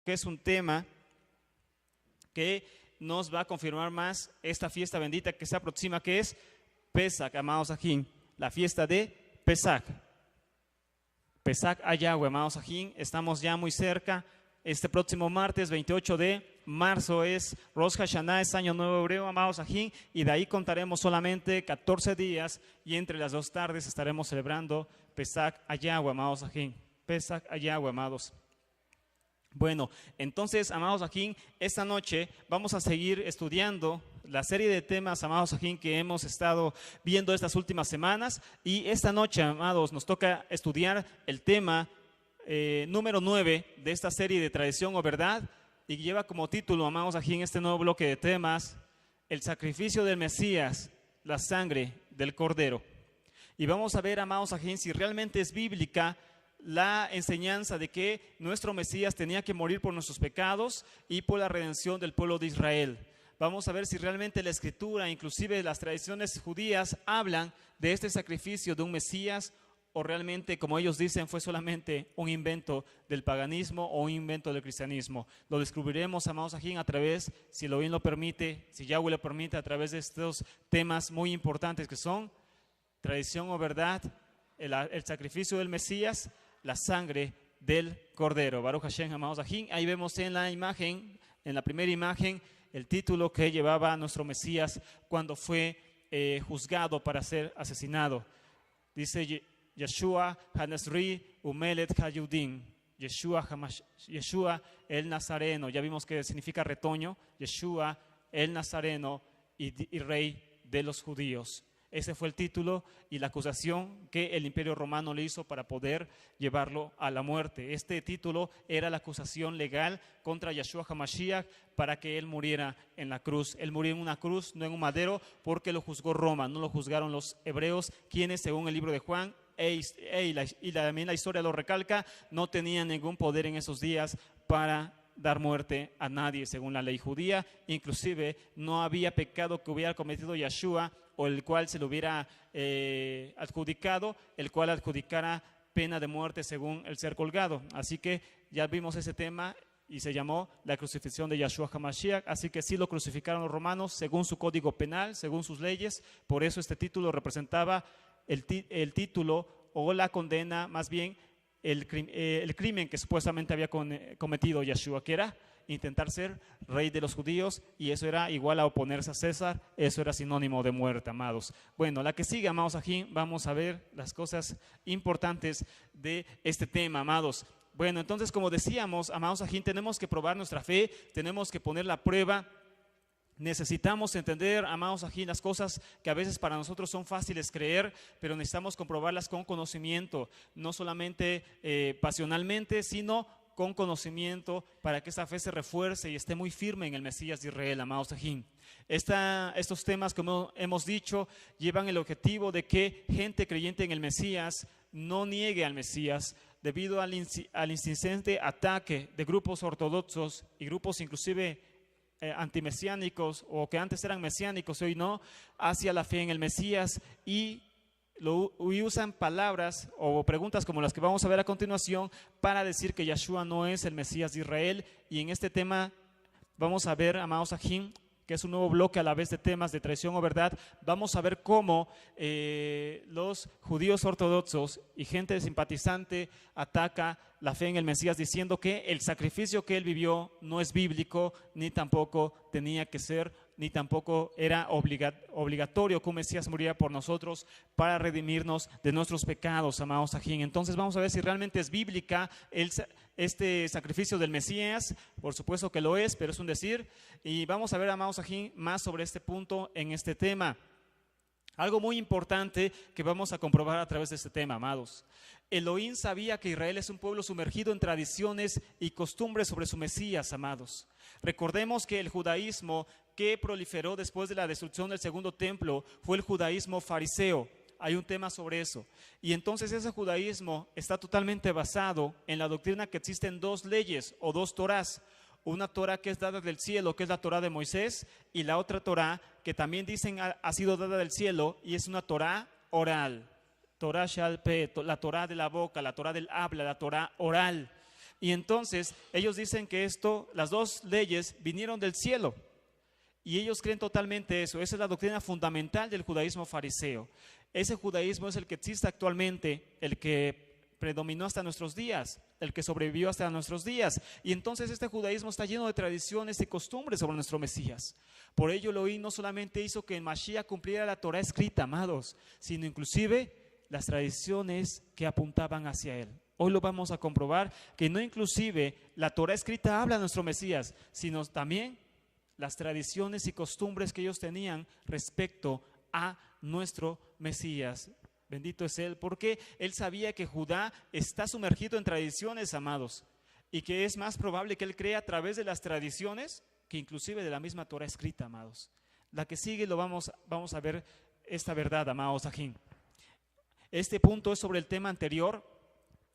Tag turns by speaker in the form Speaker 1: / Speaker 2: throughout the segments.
Speaker 1: que es un tema que nos va a confirmar más esta fiesta bendita que se aproxima, que es Pesach, amados ajín, la fiesta de Pesach. Pesach a Yahweh, amados ajín, estamos ya muy cerca. Este próximo martes 28 de marzo es Rosh Hashanah, es Año Nuevo Hebreo, amados ajín, y de ahí contaremos solamente 14 días y entre las 2 tardes estaremos celebrando Pesach a Yahweh, amados ajín. Pesach a Yahweh, amados. Bueno, entonces, amados ajín, esta noche vamos a seguir estudiando la serie de temas, amados ajín, que hemos estado viendo estas últimas semanas, y esta noche, amados, nos toca estudiar el tema número 9 de esta serie de tradición o verdad, y lleva como título, amados ajín, este nuevo bloque de temas, el sacrificio del Mesías, la sangre del Cordero. Y vamos a ver, amados ajín, si realmente es bíblica la enseñanza de que nuestro Mesías tenía que morir por nuestros pecados y por la redención del pueblo de Israel. Vamos a ver si realmente la Escritura, inclusive las tradiciones judías, hablan de este sacrificio de un Mesías, o realmente, como ellos dicen, fue solamente un invento del paganismo o un invento del cristianismo. Lo descubriremos, amados ajín, a través, si Elohim lo permite, si Yahweh lo permite, a través de estos temas muy importantes que son tradición o verdad, el sacrificio del Mesías, la sangre del Cordero. Baruch Hashem, amados ajín. Ahí vemos en la imagen, en la primera imagen, el título que llevaba nuestro Mesías cuando fue juzgado para ser asesinado. Dice Yeshua Hanasri Umelet Hayudin. Yeshua el Nazareno. Ya vimos que significa retoño. Yeshua el Nazareno y rey de los judíos. Ese fue el título y la acusación que el Imperio Romano le hizo para poder llevarlo a la muerte. Este título era la acusación legal contra Yeshua HaMashiach para que él muriera en la cruz. Él murió en una cruz, no en un madero, porque lo juzgó Roma, no lo juzgaron los hebreos, quienes, según el libro de Juan, y también la historia lo recalca, no tenían ningún poder en esos días para dar muerte a nadie según la ley judía. Inclusive no había pecado que hubiera cometido Yeshua o el cual se le hubiera adjudicado, el cual adjudicara pena de muerte según el ser colgado. Así que ya vimos ese tema y se llamó la crucifixión de Yeshua HaMashiach. Así que sí lo crucificaron los romanos según su código penal, según sus leyes. Por eso este título representaba el título o la condena, más bien el crimen que supuestamente había cometido Yeshua, que era intentar ser rey de los judíos, y eso era igual a oponerse a César. Eso era sinónimo de muerte, amados. Bueno, la que sigue, amados ajín, vamos a ver las cosas importantes de este tema, amados. Bueno, entonces, como decíamos, amados ajín, tenemos que probar nuestra fe, tenemos que poner la prueba. Necesitamos entender, amados ajín, las cosas que a veces para nosotros son fáciles creer, pero necesitamos comprobarlas con conocimiento, no solamente pasionalmente, sino con conocimiento, para que esa fe se refuerce y esté muy firme en el Mesías de Israel, amados ajín. Estos temas, como hemos dicho, llevan el objetivo de que gente creyente en el Mesías no niegue al Mesías, debido al insistente ataque de grupos ortodoxos y grupos inclusive antimesiánicos, o que antes eran mesiánicos y hoy no, hacia la fe en el Mesías, y usan palabras o preguntas como las que vamos a ver a continuación para decir que Yeshua no es el Mesías de Israel. Y en este tema vamos a ver, amados ajín, que es un nuevo bloque a la vez de temas de tradición o verdad. Vamos a ver cómo los judíos ortodoxos y gente simpatizante ataca la fe en el Mesías, diciendo que el sacrificio que él vivió no es bíblico, ni tampoco tenía que ser, ni tampoco era obligatorio que un Mesías muriera por nosotros para redimirnos de nuestros pecados, amados ajín. Entonces vamos a ver si realmente es bíblica este sacrificio del Mesías. Por supuesto que lo es, pero es un decir. Y vamos a ver, amados ajín, más sobre este punto en este tema. Algo muy importante que vamos a comprobar a través de este tema, amados. Elohim sabía que Israel es un pueblo sumergido en tradiciones y costumbres sobre su Mesías, amados. Recordemos que el judaísmo que proliferó después de la destrucción del segundo templo fue el judaísmo fariseo. Hay un tema sobre eso. Y entonces ese judaísmo está totalmente basado en la doctrina que existen 2 leyes o 2 torás. Una Torah que es dada del cielo, que es la Torah de Moisés, y la otra Torah que también dicen ha sido dada del cielo, y es una Torah oral. Torah Shal Pe, la Torah de la boca, la Torah del habla, la Torah oral. Y entonces ellos dicen que las dos leyes vinieron del cielo. Y ellos creen totalmente eso. Esa es la doctrina fundamental del judaísmo fariseo. Ese judaísmo es el que existe actualmente, el que predominó hasta nuestros días, el que sobrevivió hasta nuestros días. Y entonces este judaísmo está lleno de tradiciones y costumbres sobre nuestro Mesías. Por ello Elohim no solamente hizo que en Mashiach cumpliera la Torah escrita, amados, sino inclusive las tradiciones que apuntaban hacia él. Hoy lo vamos a comprobar, que no inclusive la Torah escrita habla de nuestro Mesías, sino también las tradiciones y costumbres que ellos tenían respecto a nuestro Mesías. Bendito es Él, porque Él sabía que Judá está sumergido en tradiciones, amados, y que es más probable que Él crea a través de las tradiciones que inclusive de la misma Torah escrita, amados. La que sigue vamos a ver esta verdad, amados ajín. Este punto es sobre el tema anterior,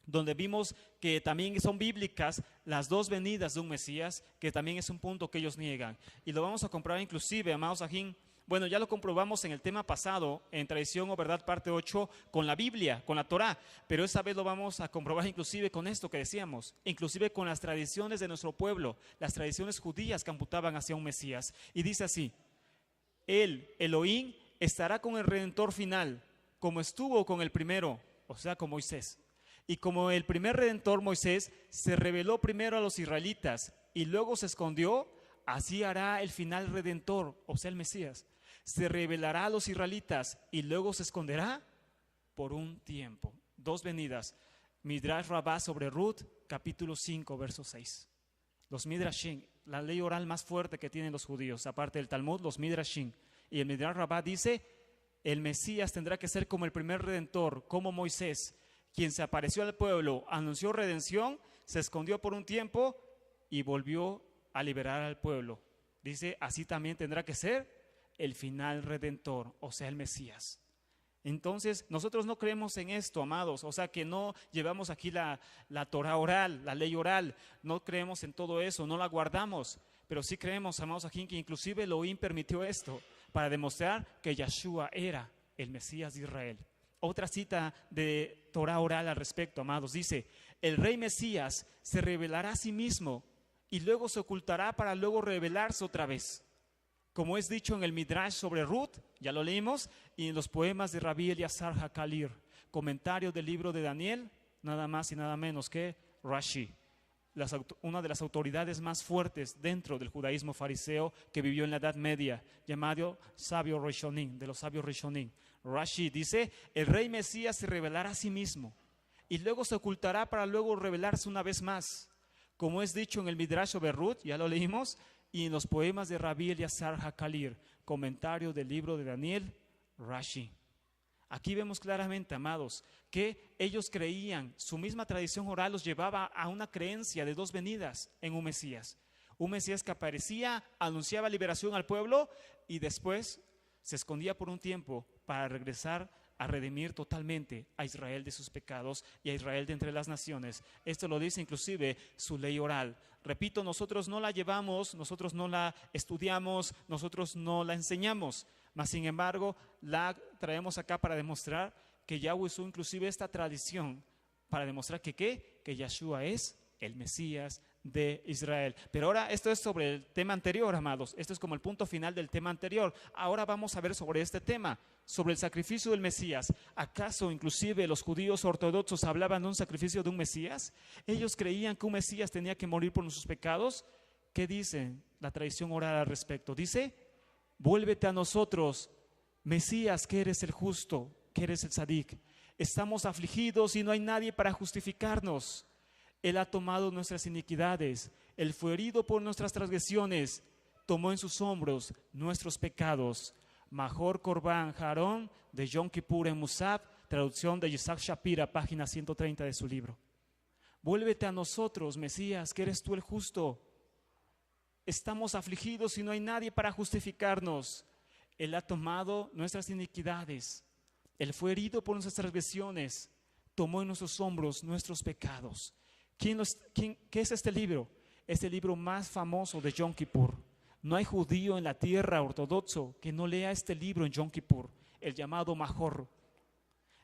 Speaker 1: donde vimos que también son bíblicas las dos venidas de un Mesías, que también es un punto que ellos niegan. Y lo vamos a comprobar inclusive, amados ajín. Bueno, ya lo comprobamos en el tema pasado, en Tradición o Verdad, parte 8, con la Biblia, con la Torá, pero esta vez lo vamos a comprobar inclusive con esto que decíamos, inclusive con las tradiciones de nuestro pueblo, las tradiciones judías que apuntaban hacia un Mesías. Y dice así: Él, Elohim, estará con el Redentor final, como estuvo con el primero, o sea, con Moisés. Y como el primer Redentor, Moisés, se reveló primero a los israelitas y luego se escondió, así hará el final Redentor, o sea, el Mesías. Se revelará a los israelitas y luego se esconderá por un tiempo. Dos venidas. Midrash Rabbah sobre Ruth, capítulo 5, verso 6. Los Midrashim, la ley oral más fuerte que tienen los judíos, aparte del Talmud, los Midrashim. Y el Midrash Rabbah dice: el Mesías tendrá que ser como el primer Redentor, como Moisés, quien se apareció al pueblo, anunció redención, se escondió por un tiempo y volvió a liberar al pueblo. Dice, así también tendrá que ser el final Redentor, o sea, el Mesías. Entonces, nosotros no creemos en esto, amados, o sea, que no llevamos aquí la Torah oral, la ley oral, no creemos en todo eso, no la guardamos, pero sí creemos, amados, aquí que inclusive Elohim permitió esto para demostrar que Yeshua era el Mesías de Israel. Otra cita de Torah oral al respecto, amados, dice: el rey Mesías se revelará a sí mismo y luego se ocultará para luego revelarse otra vez. Como es dicho en el Midrash sobre Ruth, ya lo leímos, y en los poemas de Rabbi Eliezer Hakalir, comentario del libro de Daniel, nada más y nada menos que Rashi, una de las autoridades más fuertes dentro del judaísmo fariseo que vivió en la Edad Media, llamado sabio Rishonim, de los sabios Rishonim. Rashi dice: el rey Mesías se revelará a sí mismo y luego se ocultará para luego revelarse una vez más. Como es dicho en el Midrash sobre Ruth, ya lo leímos, y en los poemas de Rabbi Eliezer Hakalir, comentario del libro de Daniel, Rashi. Aquí vemos claramente, amados, que ellos creían, su misma tradición oral los llevaba a una creencia de dos venidas en un Mesías. Un Mesías que aparecía, anunciaba liberación al pueblo y después se escondía por un tiempo para regresar a redimir totalmente a Israel de sus pecados y a Israel de entre las naciones. Esto lo dice inclusive su ley oral. Repito, nosotros no la llevamos, nosotros no la estudiamos, nosotros no la enseñamos, mas sin embargo la traemos acá para demostrar que Yahweh usó inclusive esta tradición para demostrar que Yeshua es el Mesías de Israel. Pero ahora esto es sobre el tema anterior, amados. Esto es como el punto final del tema anterior. Ahora vamos a ver sobre este tema, sobre el sacrificio del Mesías. ¿Acaso inclusive los judíos ortodoxos hablaban de un sacrificio de un Mesías? ¿Ellos creían que un Mesías tenía que morir por nuestros pecados? ¿Qué dice la tradición oral al respecto? Dice: vuélvete a nosotros, Mesías, que eres el justo, que eres el Tzadik. Estamos afligidos y no hay nadie para justificarnos. Él ha tomado nuestras iniquidades, Él fue herido por nuestras transgresiones, tomó en sus hombros nuestros pecados. Major Korban Harón de Yom Kippur en Musaf, traducción de Yitzhak Shapira, página 130 de su libro. Vuélvete a nosotros, Mesías, que eres tú el justo. Estamos afligidos y no hay nadie para justificarnos. Él ha tomado nuestras iniquidades, Él fue herido por nuestras transgresiones, tomó en nuestros hombros nuestros pecados. ¿Qué es este libro? Es el libro más famoso de Yom Kippur. No hay judío en la tierra ortodoxo que no lea este libro en Yom Kippur, el llamado Major.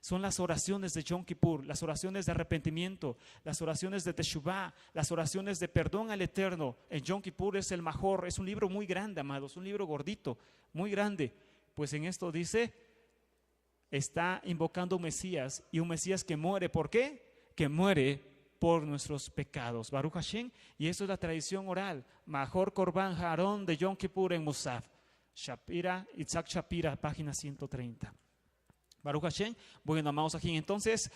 Speaker 1: Son las oraciones de Yom Kippur, las oraciones de arrepentimiento, las oraciones de Teshuvah, las oraciones de perdón al Eterno. En Yom Kippur es el Major, es un libro muy grande, amados, un libro gordito, muy grande. Pues en esto dice, está invocando un Mesías, y un Mesías que muere. ¿Por qué? Que muere por nuestros pecados. Baruch Hashem, y eso es la tradición oral. Major Korban Harón de Yom Kippur en Musaf. Shapira, Itzhak Shapira, página 130. Baruch Hashem. Bueno, amados Ajín, entonces,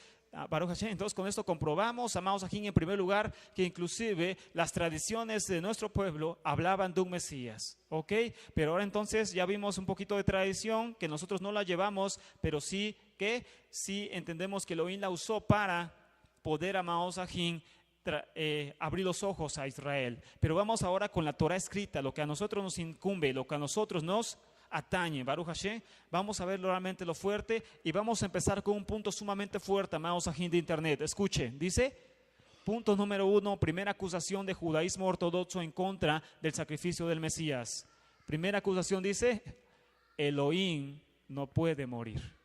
Speaker 1: Baruch Hashem, entonces con esto comprobamos, amados Ajín, en primer lugar, que inclusive las tradiciones de nuestro pueblo hablaban de un Mesías, ¿ok? Pero ahora entonces ya vimos un poquito de tradición, que nosotros no la llevamos, pero sí que sí entendemos que Elohim la usó para poder, amados Ajín, abrir los ojos a Israel. Pero vamos ahora con la Torah escrita, lo que a nosotros nos incumbe, lo que a nosotros nos atañe, Baruch Hashem. Vamos a ver realmente lo fuerte, y vamos a empezar con un punto sumamente fuerte, amados Ajín de internet. Escuche, dice, punto número 1, primera acusación de judaísmo ortodoxo en contra del sacrificio del Mesías. Primera acusación dice, Elohim no puede morir.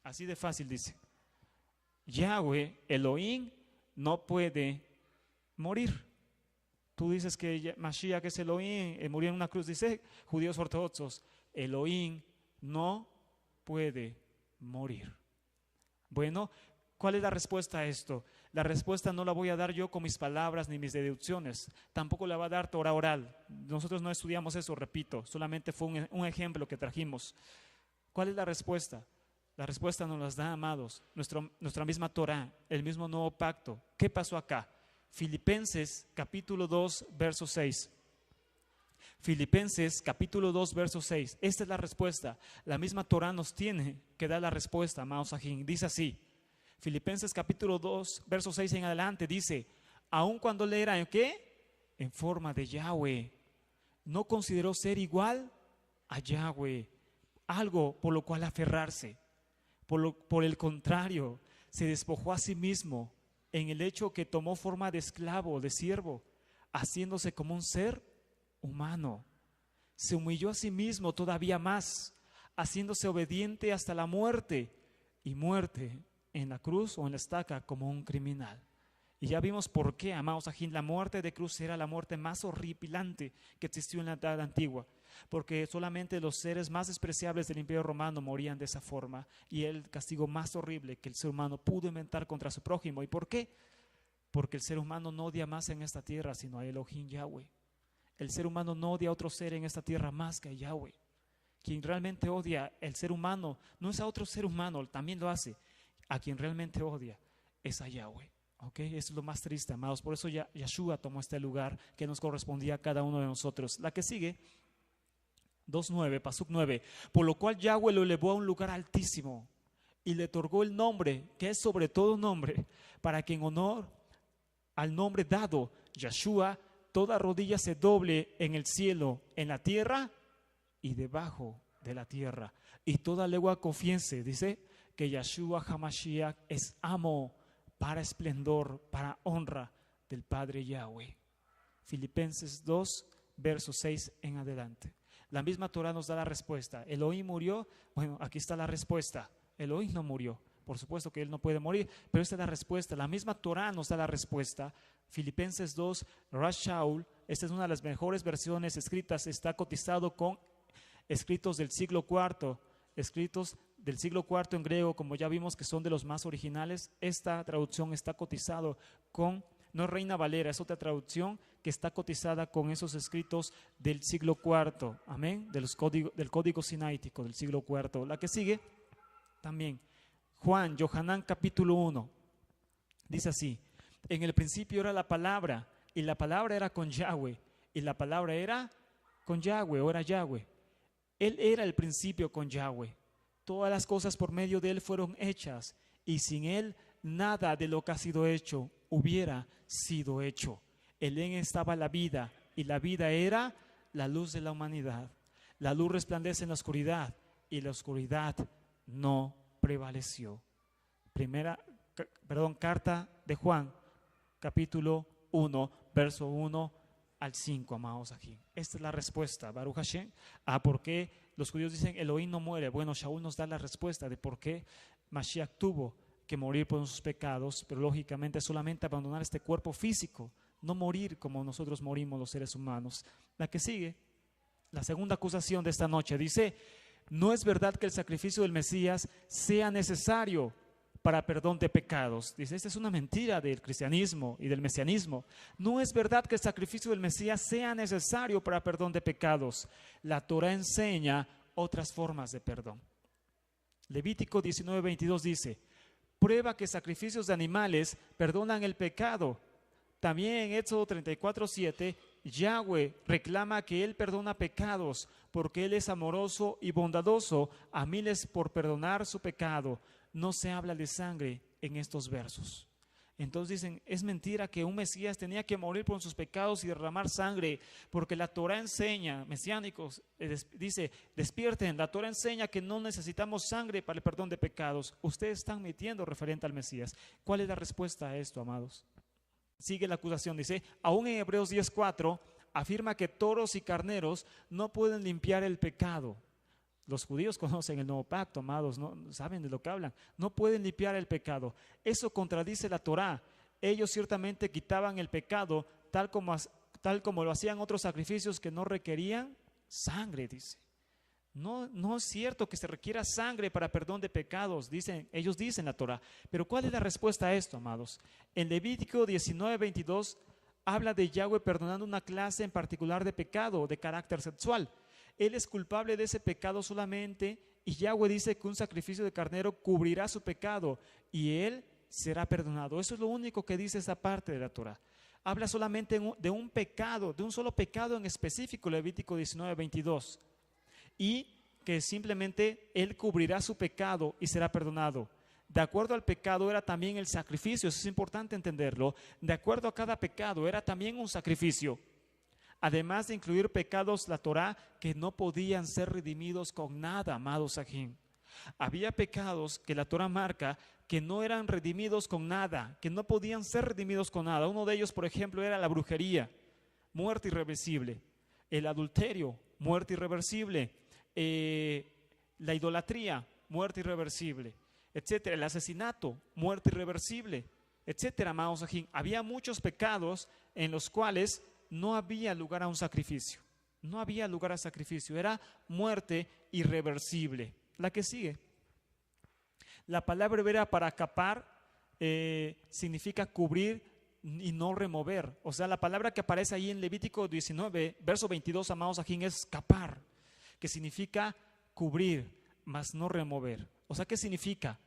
Speaker 1: Así de fácil dice. Yahweh, Elohim, no puede morir. Tú dices que Mashiach es Elohim, murió en una cruz. Dice judíos ortodoxos, Elohim no puede morir. Bueno, ¿cuál es la respuesta a esto? La respuesta no la voy a dar yo con mis palabras ni mis deducciones. Tampoco la va a dar Torah oral. Nosotros no estudiamos eso, repito. Solamente fue un ejemplo que trajimos. ¿Cuál es la respuesta? La respuesta nos las da, amados, nuestra misma Torah, el mismo nuevo pacto. ¿Qué pasó acá? Filipenses capítulo 2, verso 6. Filipenses capítulo 2, verso 6. Esta es la respuesta. La misma Torah nos tiene que dar la respuesta, amados Ajín. Dice así, Filipenses capítulo 2, verso 6 en adelante, dice, aun cuando él era, ¿en qué? En forma de Yahweh, no consideró ser igual a Yahweh, algo por lo cual aferrarse. Por el contrario, se despojó a sí mismo en el hecho que tomó forma de esclavo, de siervo, haciéndose como un ser humano. Se humilló a sí mismo todavía más, haciéndose obediente hasta la muerte, y muerte en la cruz o en la estaca como un criminal. Y ya vimos por qué, amados Ajín, la muerte de cruz era la muerte más horripilante que existió en la Edad Antigua, porque solamente los seres más despreciables del Imperio Romano morían de esa forma, y el castigo más horrible que el ser humano pudo inventar contra su prójimo. ¿Y por qué? Porque el ser humano no odia más en esta tierra sino a Elohim Yahweh. El ser humano no odia a otro ser en esta tierra más que a Yahweh. Quien realmente odia el ser humano no es a otro ser humano, también lo hace. A quien realmente odia es a Yahweh. Okay, eso es lo más triste, amados. Por eso Yeshua tomó este lugar que nos correspondía a cada uno de nosotros. La que sigue, 2.9, Pasuk 9. Por lo cual Yahweh lo elevó a un lugar altísimo y le otorgó el nombre, que es sobre todo nombre, para que en honor al nombre dado, Yeshua, toda rodilla se doble en el cielo, en la tierra y debajo de la tierra. Y toda lengua confiese, dice, que Yeshua HaMashiach es amo, para esplendor, para honra del Padre Yahweh. Filipenses 2, verso 6 en adelante. La misma Torah nos da la respuesta. Elohim murió, bueno, aquí está la respuesta. Elohim no murió, por supuesto que él no puede morir, pero esta es la respuesta. La misma Torah nos da la respuesta. Filipenses 2, Rash Shaul, esta es una de las mejores versiones escritas, está cotizado con escritos del siglo IV, escritos del siglo IV en griego, como ya vimos que son de los más originales. Esta traducción está cotizado con, no es Reina Valera, es otra traducción que está cotizada con esos escritos del siglo IV, amén, del código sinaítico del siglo IV. La que sigue también, Juan, Yohanan capítulo 1, dice así, en el principio era la palabra, y la palabra era con Yahweh, y la palabra era con Yahweh, o era Yahweh. Él era el principio con Yahweh. Todas las cosas por medio de Él fueron hechas, y sin Él nada de lo que ha sido hecho hubiera sido hecho. En Él estaba la vida, y la vida era la luz de la humanidad. La luz resplandece en la oscuridad, y la oscuridad no prevaleció. Carta de Juan, capítulo 1, verso 1 al 5, amados aquí. Esta es la respuesta, Baruch Hashem, a por qué los judíos dicen Elohim no muere. Bueno, Shaul nos da la respuesta de por qué Mashiach tuvo que morir por sus pecados, pero lógicamente solamente abandonar este cuerpo físico, no morir como nosotros morimos los seres humanos. La que sigue, la segunda acusación de esta noche, dice: no es verdad que el sacrificio del Mesías sea necesario para perdón de pecados. Dice, esta es una mentira del cristianismo y del mesianismo. No es verdad que el sacrificio del Mesías sea necesario para perdón de pecados. La Torah enseña otras formas de perdón. Levítico 19:22 dice: prueba que sacrificios de animales perdonan el pecado. También en Éxodo 34:7, Yahweh reclama que Él perdona pecados porque Él es amoroso y bondadoso a miles por perdonar su pecado. No se habla de sangre en estos versos. Entonces dicen, es mentira que un Mesías tenía que morir por sus pecados y derramar sangre, porque la Torah enseña, mesiánicos, dice, despierten, la Torah enseña que no necesitamos sangre para el perdón de pecados. Ustedes están mintiendo referente al Mesías. ¿Cuál es la respuesta a esto, amados? Sigue la acusación, dice, aún en Hebreos 10:4 afirma que toros y carneros no pueden limpiar el pecado. Los judíos conocen el nuevo pacto, amados, no saben de lo que hablan. No pueden limpiar el pecado. Eso contradice la Torá. Ellos ciertamente quitaban el pecado tal como lo hacían otros sacrificios que no requerían sangre, dice. No es cierto que se requiera sangre para perdón de pecados, ellos dicen la Torá. Pero ¿cuál es la respuesta a esto, amados? En Levítico 19:22 habla de Yahweh perdonando una clase en particular de pecado de carácter sexual. Él es culpable de ese pecado solamente, y Yahweh dice que un sacrificio de carnero cubrirá su pecado y él será perdonado. Eso es lo único que dice esa parte de la Torá. Habla solamente de un pecado, de un solo pecado en específico, Levítico 19:22. Y que simplemente él cubrirá su pecado y será perdonado. De acuerdo al pecado era también el sacrificio, eso es importante entenderlo. De acuerdo a cada pecado era también un sacrificio. Además de incluir pecados, la Torá, que no podían ser redimidos con nada, amados Sajín. Había pecados que la Torá marca que no eran redimidos con nada, que no podían ser redimidos con nada. Uno de ellos, por ejemplo, era la brujería, muerte irreversible. El adulterio, muerte irreversible. La idolatría, muerte irreversible, etcétera. El asesinato, muerte irreversible, etcétera, amados Sajín. Había muchos pecados en los cuales no había lugar a un sacrificio. No había lugar a sacrificio. Era muerte irreversible. La que sigue. La palabra hebrea para capar significa cubrir y no remover. O sea, la palabra que aparece ahí en Levítico 19, verso 22, amados Sajín, es capar, que significa cubrir, mas no remover. O sea, ¿qué significa?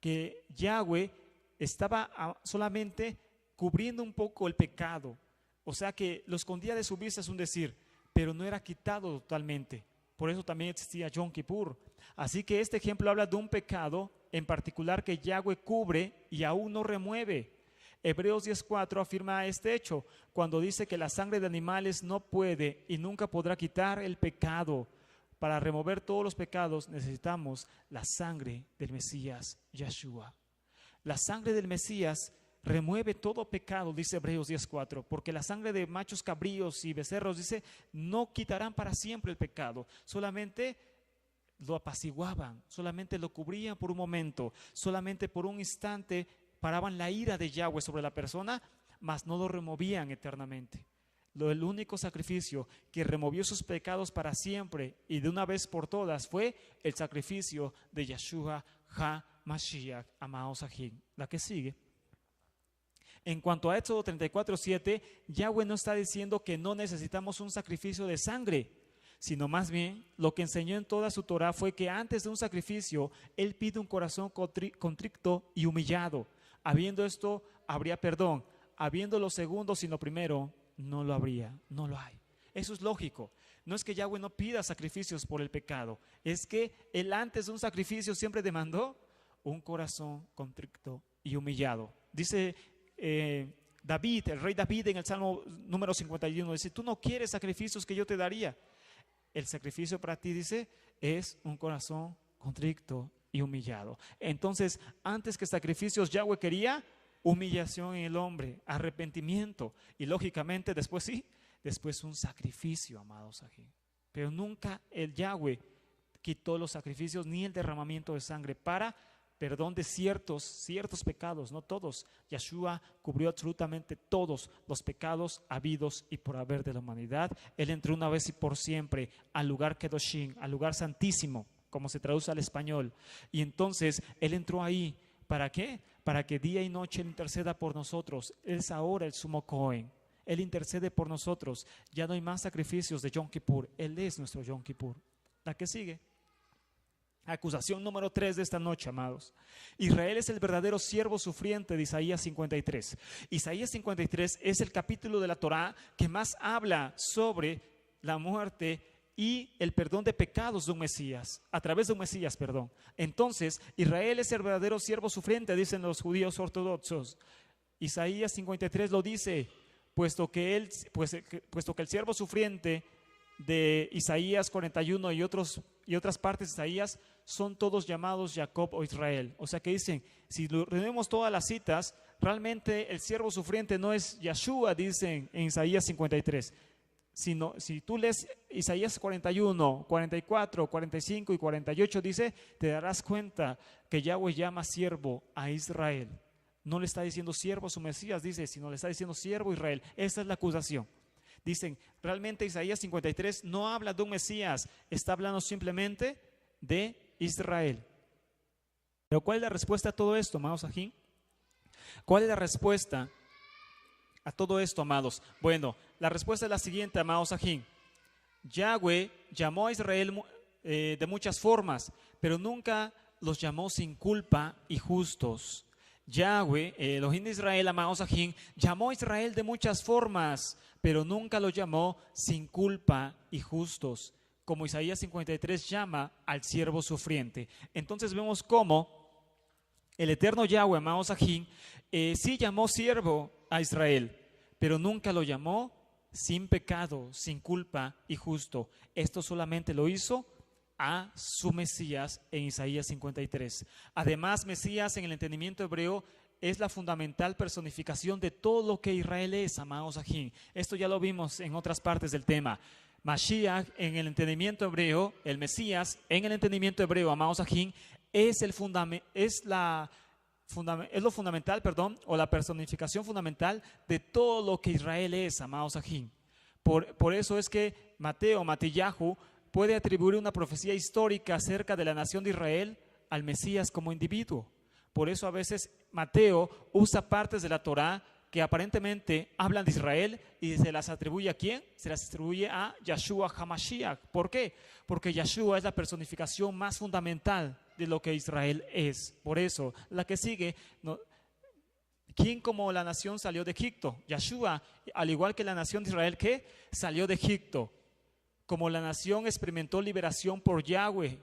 Speaker 1: Que Yahweh estaba solamente cubriendo un poco el pecado. O sea que lo escondía de su vista, es un decir, pero no era quitado totalmente. Por eso también existía Yom Kippur. Así que este ejemplo habla de un pecado en particular que Yahweh cubre y aún no remueve. Hebreos 10:4 afirma este hecho cuando dice que la sangre de animales no puede y nunca podrá quitar el pecado. Para remover todos los pecados necesitamos la sangre del Mesías, Yeshua. La sangre del Mesías remueve todo pecado, dice Hebreos 10:4, porque la sangre de machos cabríos y becerros, dice, no quitarán para siempre el pecado, solamente lo apaciguaban, solamente lo cubrían por un momento, solamente por un instante paraban la ira de Yahweh sobre la persona, mas no lo removían eternamente. El único sacrificio que removió sus pecados para siempre y de una vez por todas fue el sacrificio de Yeshua HaMashiach, amados Sajín. La que sigue. En cuanto a Éxodo 34:7, Yahweh no está diciendo que no necesitamos un sacrificio de sangre, sino más bien lo que enseñó en toda su Torah fue que antes de un sacrificio, Él pide un corazón contrito y humillado. Habiendo esto, habría perdón. Habiendo lo segundo sin lo primero, no lo habría, no lo hay. Eso es lógico. No es que Yahweh no pida sacrificios por el pecado, es que Él antes de un sacrificio siempre demandó un corazón contrito y humillado. Dice David, el rey David en el Salmo número 51, dice, tú no quieres sacrificios que yo te daría. El sacrificio para ti, dice, es un corazón contrito y humillado. Entonces, antes que sacrificios, Yahweh quería humillación en el hombre, arrepentimiento y lógicamente después después un sacrificio, amados aquí. Pero nunca el Yahweh quitó los sacrificios ni el derramamiento de sangre para perdón de ciertos pecados, no todos. Yeshua cubrió absolutamente todos los pecados habidos y por haber de la humanidad. Él entró una vez y por siempre al lugar Kedoshim, al lugar santísimo, como se traduce al español. Y entonces Él entró ahí. ¿Para qué? Para que día y noche Él interceda por nosotros. Él es ahora el sumo Cohen. Él intercede por nosotros. Ya no hay más sacrificios de Yom Kippur. Él es nuestro Yom Kippur. La que sigue. Acusación número 3 de esta noche, amados. Israel es el verdadero siervo sufriente de Isaías 53. Isaías 53 es el capítulo de la Torá que más habla sobre la muerte y el perdón de pecados de un Mesías, a través de un Mesías, perdón. Entonces, Israel es el verdadero siervo sufriente, dicen los judíos ortodoxos. Isaías 53 lo dice, puesto que el siervo sufriente de Isaías 41 y otras partes de Isaías son todos llamados Jacob o Israel. O sea que dicen, si reunimos todas las citas, realmente el siervo sufriente no es Yeshua, dicen en Isaías 53, sino si tú lees Isaías 41, 44, 45 y 48, dice, te darás cuenta que Yahweh llama siervo a Israel. No le está diciendo siervo a su Mesías, dice, sino le está diciendo siervo a Israel. Esa es la acusación. Dicen, realmente Isaías 53 no habla de un Mesías, está hablando simplemente de Israel. Pero ¿cuál es la respuesta a todo esto, amados aquí? ¿Cuál es la respuesta a todo esto, amados? Bueno, la respuesta es la siguiente, amados aquí. Yahweh llamó a Israel de muchas formas, pero nunca los llamó sin culpa y justos. Yahweh, Elohim de Israel, amados aquí, llamó a Israel de muchas formas, pero nunca lo llamó sin culpa y justos, como Isaías 53 llama al siervo sufriente. Entonces vemos cómo el eterno Yahweh, amados aquí, sí llamó siervo a Israel, pero nunca lo llamó sin pecado, sin culpa y justo. Esto solamente lo hizo a su Mesías en Isaías 53. Además, Mesías en el entendimiento hebreo es la fundamental personificación de todo lo que Israel es, amados aquí. Esto ya lo vimos en otras partes del tema. Mashiach en el entendimiento hebreo, el Mesías en el entendimiento hebreo, amados aquí, es lo fundamental, o la personificación fundamental de todo lo que Israel es, amados aquí. Por eso es que Matillahu puede atribuir una profecía histórica acerca de la nación de Israel al Mesías como individuo. Por eso a veces Mateo usa partes de la Torá que aparentemente hablan de Israel y se las atribuye ¿a quién? Se las atribuye a Yeshua HaMashiach. ¿Por qué? Porque Yeshua es la personificación más fundamental de lo que Israel es. Por eso, la que sigue, ¿quién como la nación salió de Egipto? Yeshua, al igual que la nación de Israel, ¿qué? Salió de Egipto. Como la nación experimentó liberación por Yahweh,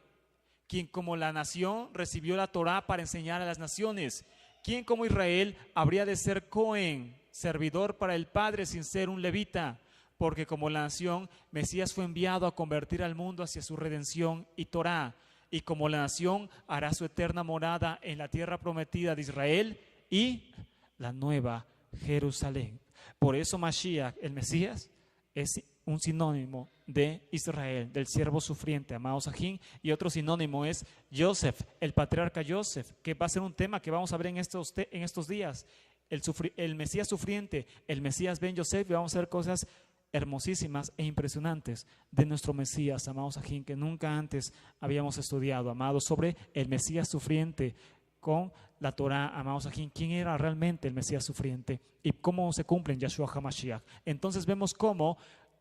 Speaker 1: quien como la nación recibió la Torá para enseñar a las naciones, quien como Israel habría de ser Cohen, servidor para el Padre sin ser un levita, porque como la nación, Mesías fue enviado a convertir al mundo hacia su redención y Torá, y como la nación hará su eterna morada en la tierra prometida de Israel y la nueva Jerusalén. Por eso Mashiach, el Mesías, es un sinónimo de Israel, del siervo sufriente, amados ajín, y otro sinónimo es Joseph, el patriarca Joseph, que va a ser un tema que vamos a ver en estos días, el Mesías sufriente, el Mesías Ben Yosef, y vamos a ver cosas hermosísimas e impresionantes de nuestro Mesías, amados ajín, que nunca antes habíamos estudiado, amados, sobre el Mesías sufriente con la Torá, amados ajín, quién era realmente el Mesías sufriente y cómo se cumple en Yeshua HaMashiach. Entonces vemos cómo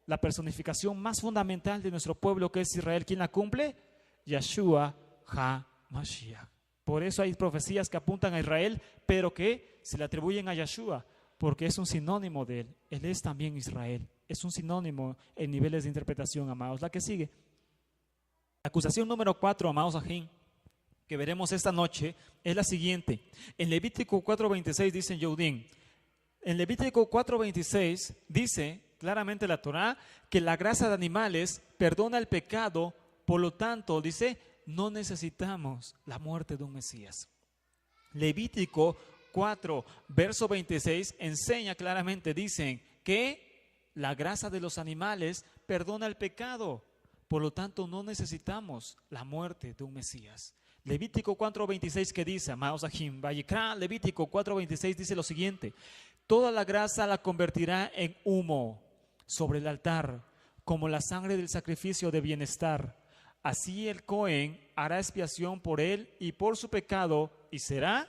Speaker 1: la personificación más fundamental de nuestro pueblo, que es Israel, ¿quién la cumple? Yeshua HaMashiach. Por eso hay profecías que apuntan a Israel, pero que se le atribuyen a Yeshua, porque es un sinónimo de él. Él es también Israel. Es un sinónimo en niveles de interpretación, amados. La que sigue. Acusación número 4, amados ajín, que veremos esta noche, es la siguiente. En Levítico 4:26 dice Yehudim, en Levítico 4:26 dice claramente la Torá que la grasa de animales perdona el pecado, por lo tanto, dice, no necesitamos la muerte de un Mesías. Levítico 4, verso 26 enseña claramente, dicen que la grasa de los animales perdona el pecado, por lo tanto no necesitamos la muerte de un Mesías. Levítico 4:26, ¿qué dice, amados Ajim? Vayikra, Levítico 4:26 dice lo siguiente: toda la grasa la convertirá en humo sobre el altar, como la sangre del sacrificio de bienestar. Así el Cohen hará expiación por él y por su pecado, y será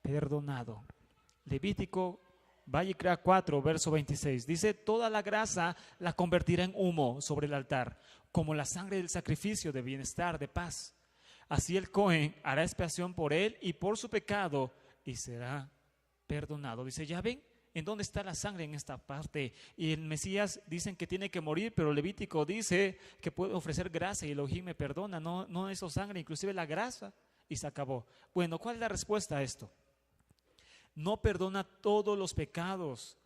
Speaker 1: perdonado. Levítico Vayikra 4, verso 26. Dice, toda la grasa la convertirá en humo sobre el altar, como la sangre del sacrificio de bienestar, de paz. Así el Cohen hará expiación por él y por su pecado, y será perdonado. Dice, ¿ya ven en dónde está la sangre en esta parte? Y el Mesías dicen que tiene que morir, pero Levítico dice que puede ofrecer grasa y Elohim me perdona, no eso sangre, inclusive la grasa, y se acabó. Bueno, ¿cuál es la respuesta a esto? No perdona todos los pecados,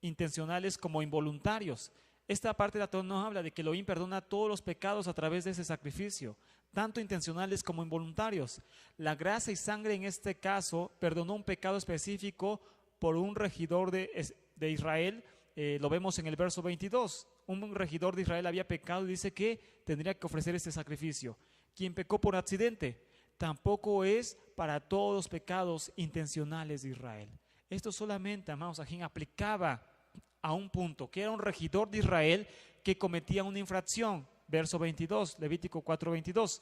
Speaker 1: intencionales como involuntarios. Esta parte de la Torá nos habla de que Elohim perdona todos los pecados a través de ese sacrificio, tanto intencionales como involuntarios. La grasa y sangre en este caso perdonó un pecado específico por un regidor de Israel. Lo vemos en el verso 22. Un regidor de Israel había pecado y dice que tendría que ofrecer este sacrificio. Quien pecó por accidente, tampoco es para todos los pecados intencionales de Israel. Esto solamente, amados, a quien aplicaba a un punto, que era un regidor de Israel que cometía una infracción. Verso 22, Levítico 4:22.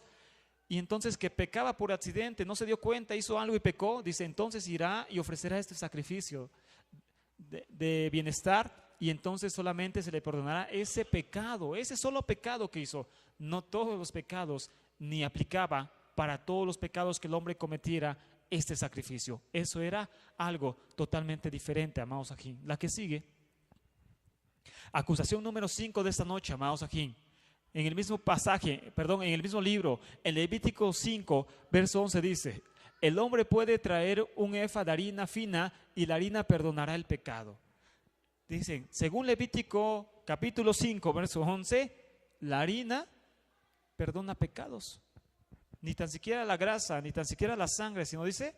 Speaker 1: Y entonces que pecaba por accidente, no se dio cuenta, hizo algo y pecó, dice, entonces irá y ofrecerá este sacrificio de bienestar, y entonces solamente se le perdonará ese pecado, ese solo pecado que hizo. No todos los pecados, ni aplicaba para todos los pecados que el hombre cometiera este sacrificio. Eso era algo totalmente diferente, amados ajín. La que sigue, acusación número 5 de esta noche, amados ajín. En el mismo pasaje, en el mismo libro, en Levítico 5, verso 11 dice, el hombre puede traer un efa de harina fina y la harina perdonará el pecado. Dicen, según Levítico capítulo 5, verso 11, la harina perdona pecados. Ni tan siquiera la grasa, ni tan siquiera la sangre, sino dice,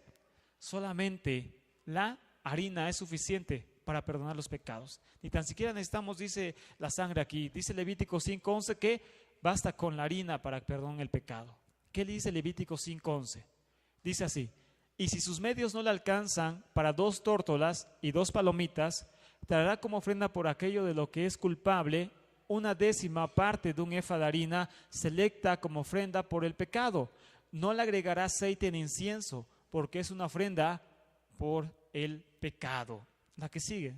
Speaker 1: solamente la harina es suficiente para perdonar los pecados. Ni tan siquiera necesitamos, dice la sangre aquí. Dice Levítico 5:11 que basta con la harina para perdonar el pecado. ¿Qué le dice Levítico 5:11? Dice así, y si sus medios no le alcanzan para 2 tórtolas y 2 palomitas, traerá como ofrenda por aquello de lo que es culpable 1/10 parte de un efa de harina selecta como ofrenda por el pecado. No le agregará aceite ni incienso, porque es una ofrenda por el pecado. La que sigue.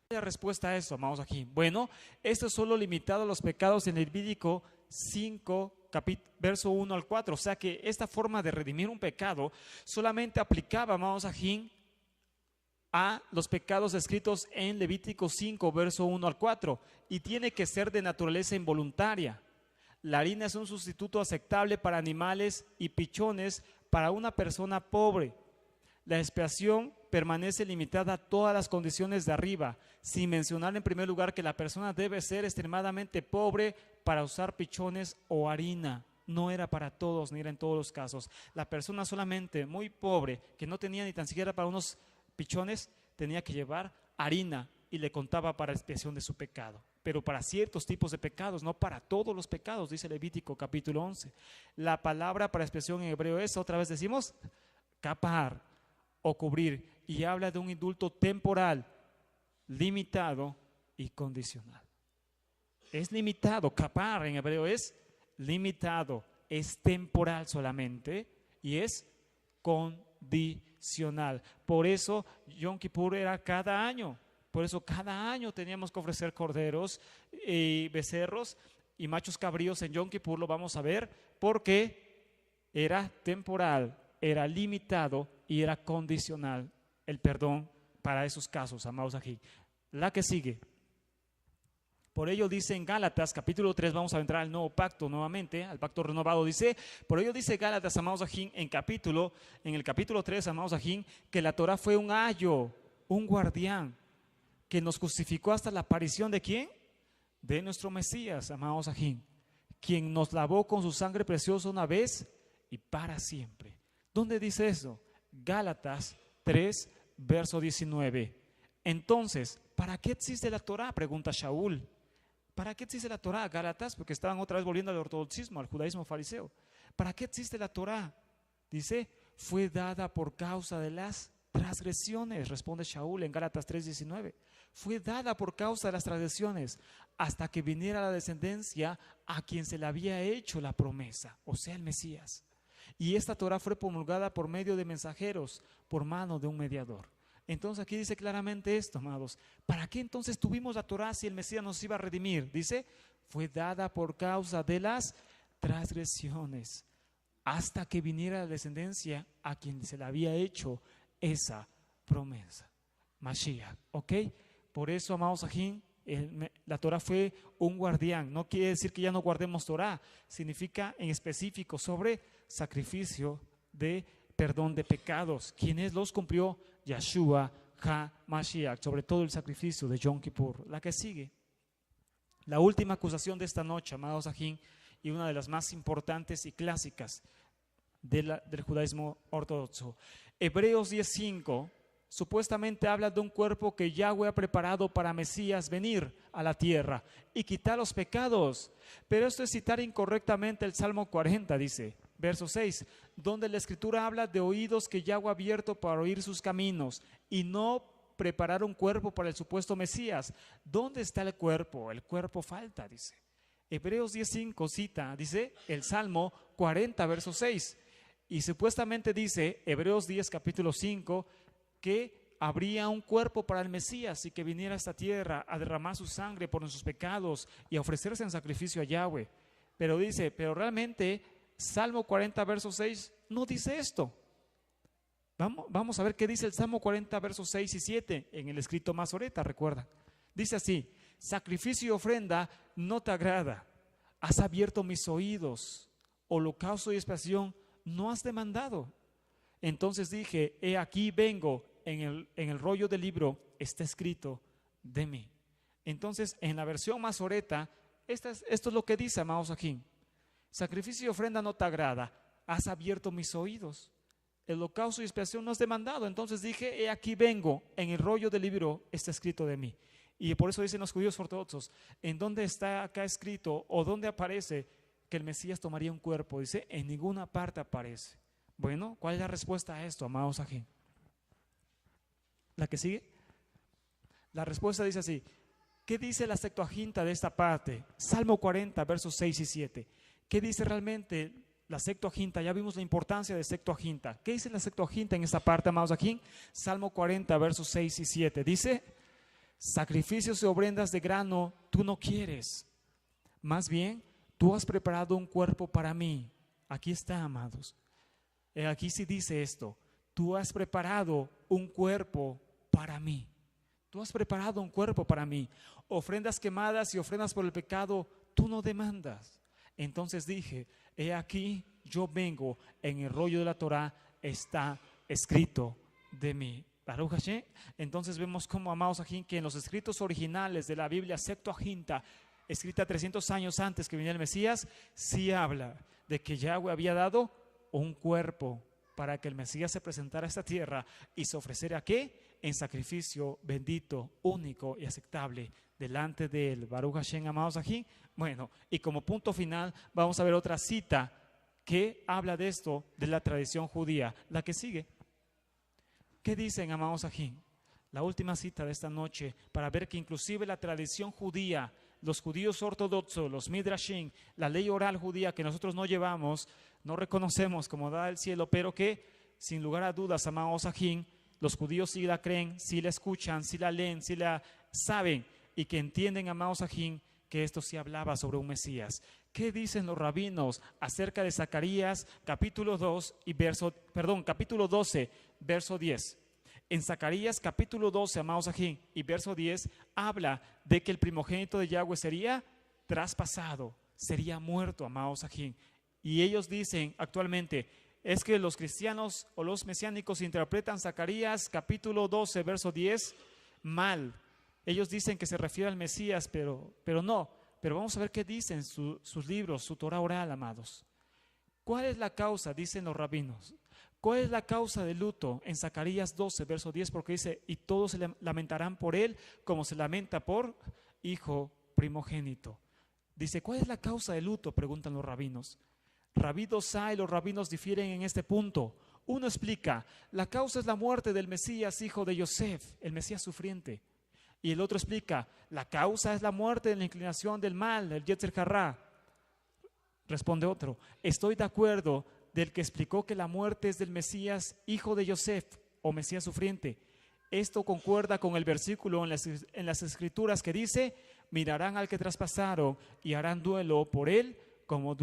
Speaker 1: La respuesta a eso, amados aquí. Bueno, esto es solo limitado a los pecados en Levítico 5, verso 1 al 4. O sea que esta forma de redimir un pecado solamente aplicaba, amados aquí, a los pecados descritos en Levítico 5, verso 1 al 4, y tiene que ser de naturaleza involuntaria. La harina es un sustituto aceptable para animales y pichones para una persona pobre. La expiación permanece limitada a todas las condiciones de arriba, sin mencionar en primer lugar que la persona debe ser extremadamente pobre para usar pichones o harina. No era para todos, ni era en todos los casos. La persona solamente muy pobre, que no tenía ni tan siquiera para unos pichones, tenía que llevar harina y le contaba para expiación de su pecado. Pero para ciertos tipos de pecados, no para todos los pecados, dice Levítico capítulo 11. La palabra para expiación en hebreo es, otra vez decimos, capar o cubrir, y habla de un indulto temporal, limitado y condicional. Es limitado, capar en hebreo es limitado, es temporal solamente y es condicional. Por eso Yom Kippur era cada año. Por eso cada año teníamos que ofrecer corderos y becerros y machos cabríos en Yom Kippur, lo vamos a ver, porque era temporal, era limitado y era condicional el perdón para esos casos, amados aquí. La que sigue. Por ello dice en Gálatas, capítulo 3, vamos a entrar al nuevo pacto nuevamente, al pacto renovado, dice, por ello dice Gálatas, amados ajín, en el capítulo 3, amados ajín, que la Torah fue un ayo, un guardián, que nos justificó hasta la aparición de ¿quién? De nuestro Mesías, amados ajín, quien nos lavó con su sangre preciosa una vez y para siempre. ¿Dónde dice eso? Gálatas 3, verso 19. Entonces, ¿para qué existe la Torah? Pregunta Shaul. ¿Para qué existe la Torah, Gálatas? Porque estaban otra vez volviendo al ortodoxismo, al judaísmo fariseo. ¿para qué existe la Torá? Dice, fue dada por causa de las transgresiones, responde Shaul en Gálatas 3:19. Fue dada por causa de las transgresiones hasta que viniera la descendencia a quien se le había hecho la promesa, o sea, el Mesías. Y esta Torá fue promulgada por medio de mensajeros, por mano de un mediador. Entonces aquí dice claramente esto, amados. ¿Para qué entonces tuvimos la Torá si el Mesías nos iba a redimir? Dice, fue dada por causa de las transgresiones hasta que viniera la descendencia a quien se le había hecho esa promesa. Mashiach, ¿ok? Por eso, amados ajín, la Torah fue un guardián. No quiere decir que ya no guardemos Torah, significa en específico sobre sacrificio de perdón de pecados. ¿Quiénes los cumplió? Yeshua HaMashiach, sobre todo el sacrificio de Yom Kippur. La que sigue, la última acusación de esta noche, amados ajín, y una de las más importantes y clásicas del judaísmo ortodoxo. Hebreos 10:5 supuestamente habla de un cuerpo que Yahweh ha preparado para Mesías venir a la tierra y quitar los pecados. Pero esto es citar incorrectamente el Salmo 40, dice, verso 6, donde la Escritura habla de oídos que Yahweh ha abierto para oír sus caminos y no preparar un cuerpo para el supuesto Mesías. ¿Dónde está el cuerpo? El cuerpo falta, dice. Hebreos 10:5 cita, dice, el Salmo 40, verso 6. Y supuestamente dice, Hebreos 10, capítulo 5, que habría un cuerpo para el Mesías y que viniera a esta tierra a derramar su sangre por nuestros pecados y a ofrecerse en sacrificio a Yahweh. Pero dice, pero realmente Salmo 40, verso 6 no dice esto. Vamos a ver qué dice el Salmo 40, versos 6 y 7 en el escrito Masoreta, recuerda. Dice así, sacrificio y ofrenda no te agrada, has abierto mis oídos, holocausto y expiación no has demandado. Entonces dije, he aquí vengo, en el rollo del libro está escrito de mí. Entonces en la versión Masoreta, esto es lo que dice, amados aquí. Sacrificio y ofrenda no te agrada, has abierto mis oídos. El holocausto y expiación no has demandado. Entonces dije, he aquí vengo, en el rollo del libro está escrito de mí. Y por eso dicen los judíos ortodoxos, ¿en dónde está acá escrito o dónde aparece que el Mesías tomaría un cuerpo? Dice, en ninguna parte aparece. Bueno, ¿cuál es la respuesta a esto, amados aquí? ¿La que sigue? La respuesta dice así, ¿qué dice la Septuaginta de esta parte? Salmo 40, versos 6 y 7. ¿Qué dice realmente la Septuaginta? Ya vimos la importancia de Septuaginta. ¿Qué dice la Septuaginta en esta parte, amados aquí? Salmo 40, versos 6 y 7. Dice, sacrificios y ofrendas de grano tú no quieres. Más bien, tú has preparado un cuerpo para mí. Aquí está, amados. Aquí sí dice esto. Tú has preparado un cuerpo para mí. Tú has preparado un cuerpo para mí. Ofrendas quemadas y ofrendas por el pecado tú no demandas. Entonces dije, he aquí yo vengo, en el rollo de la Torá está escrito de mí. Baruch Hashem. Entonces vemos como, amados aquí, que en los escritos originales de la Biblia Septuaginta, escrita 300 años antes que viniera el Mesías, sí habla de que Yahweh había dado un cuerpo para que el Mesías se presentara a esta tierra y se ofreciera ¿qué? En sacrificio bendito, único y aceptable delante de él. Baruch Hashem, amados aquí. Bueno, y como punto final vamos a ver otra cita que habla de esto, de la tradición judía, la que sigue. ¿Qué dicen, amados aquí? La última cita de esta noche, para ver que inclusive la tradición judía, los judíos ortodoxos, los midrashim, la ley oral judía que nosotros no llevamos, no reconocemos como da el cielo, pero que sin lugar a dudas, amados ajín, los judíos sí la creen, sí la escuchan, sí la leen, sí la saben y que entienden, amados ajín, que esto sí hablaba sobre un Mesías. ¿Qué dicen los rabinos acerca de Zacarías capítulo 12, verso 10? En Zacarías capítulo 12, amados ajín, y verso 10, habla de que el primogénito de Yahweh sería traspasado, sería muerto, amados ajín. Y ellos dicen actualmente, es que los cristianos o los mesiánicos interpretan Zacarías capítulo 12, verso 10 mal. Ellos dicen que se refiere al Mesías, pero no. Pero vamos a ver qué dicen sus libros, su Torah oral, amados. ¿Cuál es la causa? Dicen los rabinos. ¿Cuál es la causa del luto? En Zacarías 12, verso 10, porque dice, y todos se lamentarán por él como se lamenta por hijo primogénito. Dice, ¿cuál es la causa del luto? Preguntan los rabinos. Rabí Dosá y los rabinos difieren en este punto. Uno explica, la causa es la muerte del Mesías, hijo de Yosef, el Mesías sufriente. Y el otro explica, la causa es la muerte de la inclinación del mal, del Yetzer Hará. Responde otro, estoy de acuerdo del que explicó que la muerte es del Mesías, hijo de Yosef, o Mesías sufriente. Esto concuerda con el versículo en las Escrituras que dice, mirarán al que traspasaron y harán duelo por él, como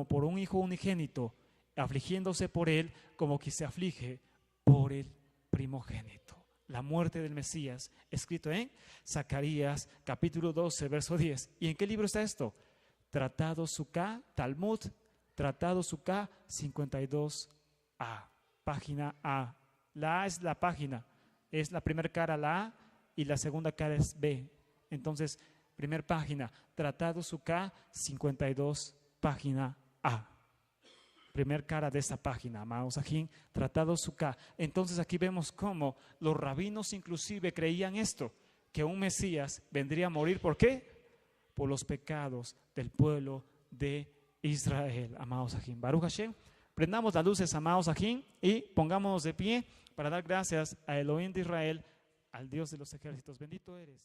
Speaker 1: por un hijo unigénito, afligiéndose por él como que se aflige por el primogénito. La muerte del Mesías, escrito en Zacarías capítulo 12, verso 10. ¿Y en qué libro está esto? Tratado Suká, Talmud, Tratado Suká 52a, página A. La A es la página, es la primera cara la A y la segunda cara es B. Entonces, primer página, Tratado Suká 52, página A. Primer cara de esta página, amados ajín, Tratado Suká. Entonces aquí vemos cómo los rabinos inclusive creían esto, que un Mesías vendría a morir, ¿por qué? Por los pecados del pueblo de Israel, amados ajín. Baruch Hashem, prendamos las luces, amados ajín, y pongámonos de pie para dar gracias a Elohim de Israel, al Dios de los ejércitos. Bendito eres.